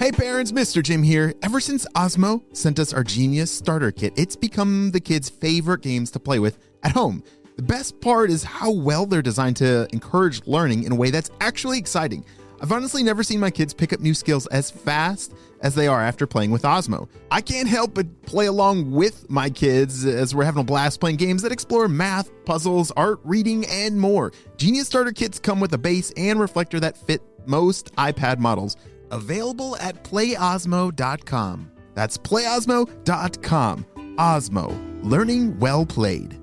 Hey parents, Mr. Jim here. Ever since Osmo sent us our Genius Starter Kit, it's become the kids' favorite games to play with at home. The best part is how well they're designed to encourage learning in a way that's actually exciting. I've honestly never seen my kids pick up new skills as fast as they are after playing with Osmo. I can't help but play along with my kids as we're having a blast playing games that explore math, puzzles, art, reading, and more. Genius Starter Kits come with a base and reflector that fit most iPad models. Available at playosmo.com. That's playosmo.com. Osmo, learning well played.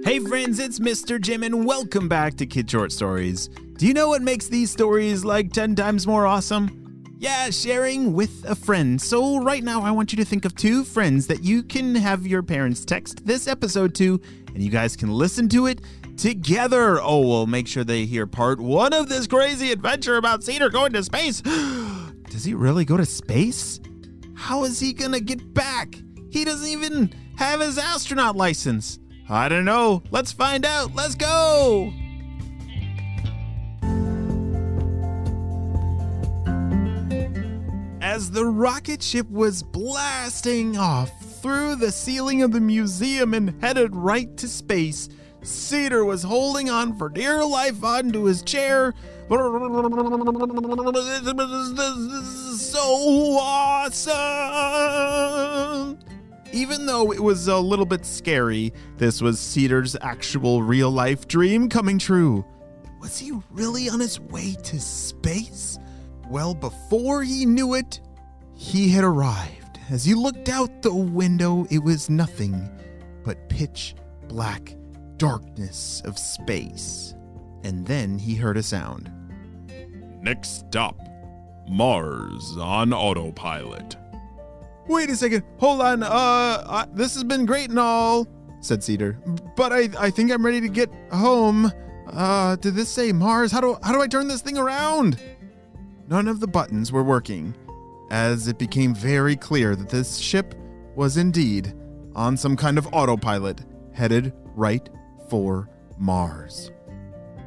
Hey friends, it's Mr. Jim and welcome back to Kid Short Stories. Do you know what makes these stories like 10 times more awesome? Yeah, sharing with a friend. So right now I want you to think of two friends that you can have your parents text this episode to, and you guys can listen to it together. Oh, well, make sure they hear part one of this crazy adventure about Cedar going to space. Does he really go to space? How is he gonna get back? He doesn't even have his astronaut license. I don't know. Let's find out. Let's go. As the rocket ship was blasting off through the ceiling of the museum and headed right to space, Cedar was holding on for dear life onto his chair. So awesome! Even though it was a little bit scary, this was Cedar's actual real-life dream coming true. Was he really on his way to space? Well, before he knew it, he had arrived. As he looked out the window, it was nothing but pitch black darkness of space. And then he heard a sound. Next stop, Mars on autopilot. Wait a second, hold on, this has been great and all, said Cedar, but I think I'm ready to get home. Did this say Mars? How do I turn this thing around? None of the buttons were working, as it became very clear that this ship was indeed on some kind of autopilot, headed right for Mars.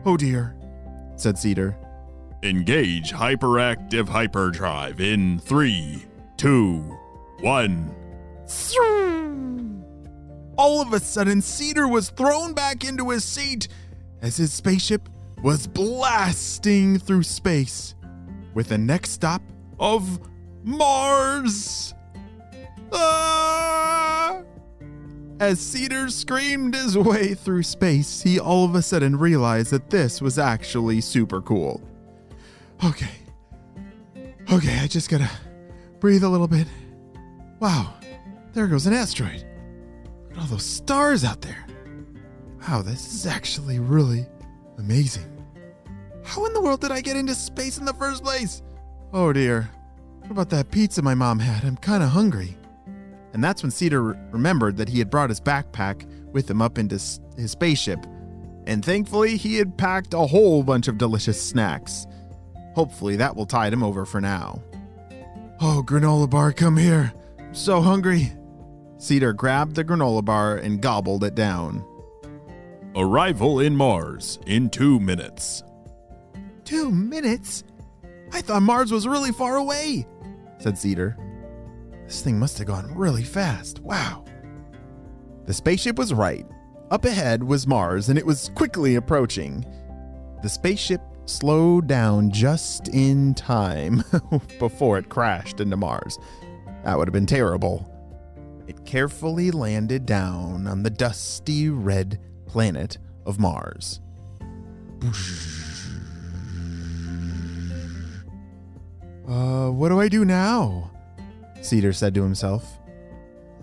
Oh dear, said Cedar. Engage hyperactive hyperdrive in 3, 2, 1. All of a sudden, Cedar was thrown back into his seat as his spaceship was blasting through space with the next stop of Mars. Ah! As Cedar screamed his way through space, he all of a sudden realized that this was actually super cool. Okay, I just gotta breathe a little bit. Wow, there goes an asteroid. Look at all those stars out there. Wow, this is actually really amazing. How in the world did I get into space in the first place? Oh dear, what about that pizza my mom had? I'm kind of hungry. And that's when Cedar remembered that he had brought his backpack with him up into his spaceship. And thankfully, he had packed a whole bunch of delicious snacks. Hopefully, that will tide him over for now. Oh, granola bar, come here. I'm so hungry. Cedar grabbed the granola bar and gobbled it down. Arrival in Mars in 2 minutes. 2 minutes? I thought Mars was really far away, said Cedar. This thing must have gone really fast. Wow. The spaceship was right. Up ahead was Mars, and it was quickly approaching. The spaceship slowed down just in time before it crashed into Mars. That would have been terrible. It carefully landed down on the dusty red planet of Mars. What do I do now? Cedar said to himself.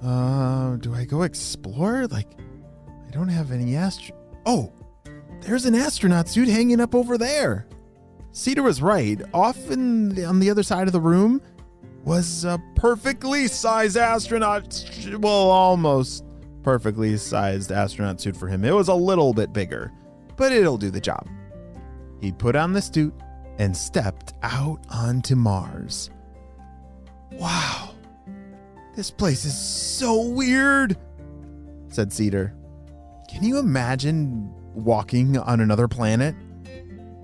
Do I go explore? I don't have any Oh, there's an astronaut suit hanging up over there. Cedar was right. Off on the other side of the room was a perfectly sized astronaut, almost perfectly sized astronaut suit for him. It was a little bit bigger, but it'll do the job. He put on the suit and stepped out onto Mars. Wow, this place is so weird, said Cedar. Can you imagine walking on another planet?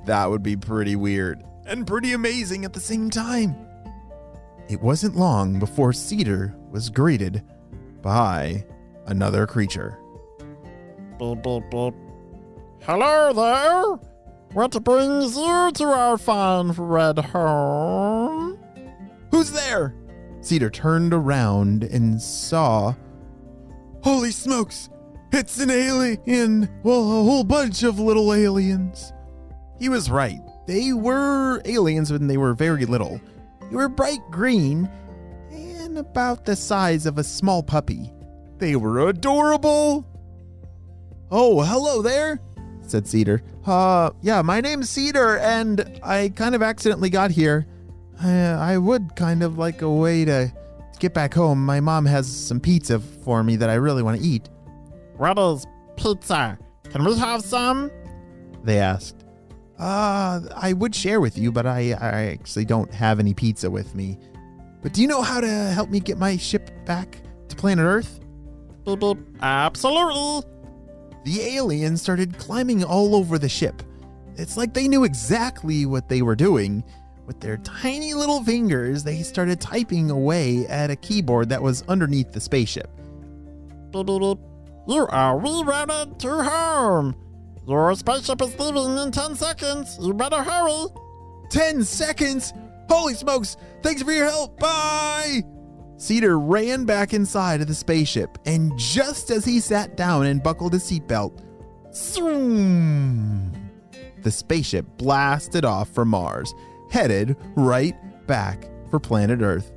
That would be pretty weird and pretty amazing at the same time. It wasn't long before Cedar was greeted by another creature. Beep, beep, beep. Hello there. What brings you to our fine red home? Who's there? Cedar turned around and saw... Holy smokes! It's an alien! Well, a whole bunch of little aliens. He was right. They were aliens when they were very little. They were bright green and about the size of a small puppy. They were adorable. Oh, hello there, said Cedar. Yeah, my name's Cedar, and I kind of accidentally got here. I would kind of like a way to get back home. My mom has some pizza for me that I really want to eat. What is pizza? Can we have some? They asked. I would share with you, but I actually don't have any pizza with me. But do you know how to help me get my ship back to planet Earth? Beep, beep. Absolutely. The aliens started climbing all over the ship. It's like they knew exactly what they were doing. With their tiny little fingers, they started typing away at a keyboard that was underneath the spaceship. Beep, beep, beep. You are rerouted to home. Your spaceship is leaving in 10 seconds. You better hurry. 10 seconds? Holy smokes! Thanks for your help! Bye! Cedar ran back inside of the spaceship, and just as he sat down and buckled his seatbelt, zoom! The spaceship blasted off for Mars, headed right back for planet Earth.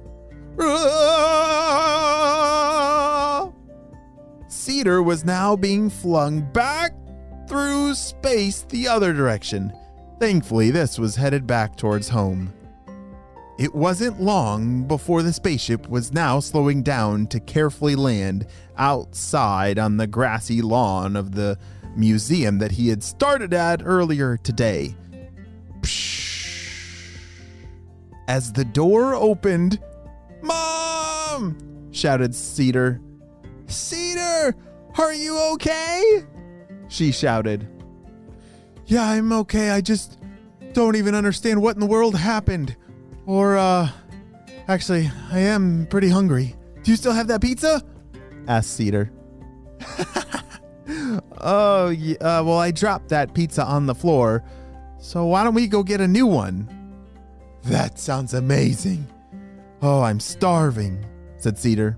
Cedar was now being flung back through space the other direction. Thankfully, this was headed back towards home. It wasn't long before the spaceship was now slowing down to carefully land outside on the grassy lawn of the museum that he had started at earlier today. Psh! As the door opened, "Mom!" shouted Cedar. "Cedar, are you okay?" she shouted. "Yeah, I'm okay. I just don't even understand what in the world happened. Actually, I am pretty hungry. Do you still have that pizza?" asked Cedar. "Oh, yeah, well, I dropped that pizza on the floor, so why don't we go get a new one?" "That sounds amazing. Oh, I'm starving," said Cedar.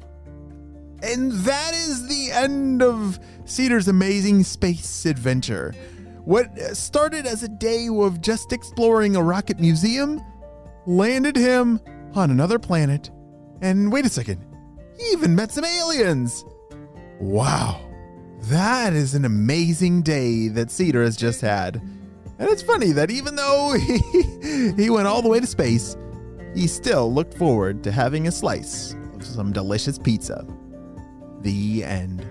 And that is the end of Cedar's amazing space adventure. What started as a day of just exploring a rocket museum landed him on another planet. And wait a second, he even met some aliens. Wow, that is an amazing day that Cedar has just had. And it's funny that even though he went all the way to space, he still looked forward to having a slice of some delicious pizza. The end.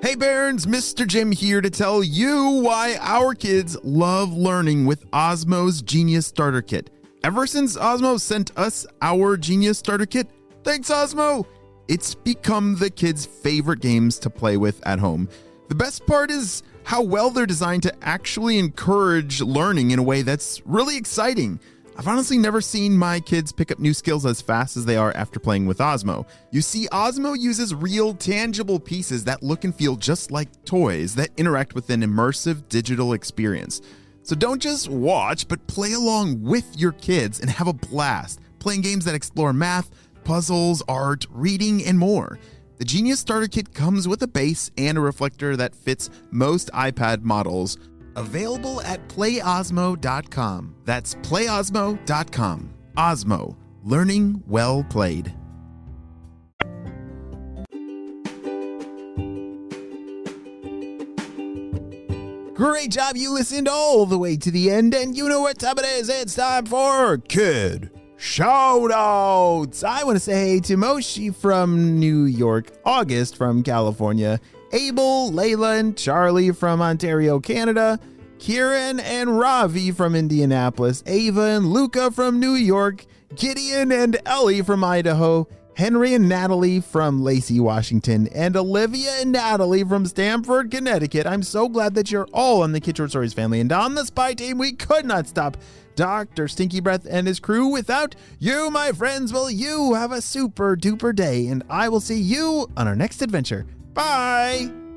Hey Barons, Mr. Jim here to tell you why our kids love learning with Osmo's Genius Starter Kit. Ever since Osmo sent us our Genius Starter Kit, thanks Osmo, it's become the kids' favorite games to play with at home. The best part is how well they're designed to actually encourage learning in a way that's really exciting. I've honestly never seen my kids pick up new skills as fast as they are after playing with Osmo. You see, Osmo uses real, tangible pieces that look and feel just like toys that interact with an immersive digital experience. So don't just watch, but play along with your kids and have a blast, playing games that explore math, puzzles, art, reading, and more. The Genius Starter Kit comes with a base and a reflector that fits most iPad models. Available at playosmo.com. That's playosmo.com. Osmo, learning well played. Great job, you listened all the way to the end, and you know what time it is. It's time for Kid Shoutouts. I want to say hey to Moshi from New York, August from California, Abel, Layla, and Charlie from Ontario, Canada, Kieran and Ravi from Indianapolis, Ava and Luca from New York, Gideon and Ellie from Idaho, Henry and Natalie from Lacey, Washington, and Olivia and Natalie from Stamford, Connecticut. I'm so glad that you're all on the Kid Short Stories family. And on the Spy Team, we could not stop Dr. Stinky Breath and his crew without you, my friends. Well, you have a super duper day, and I will see you on our next adventure. Bye!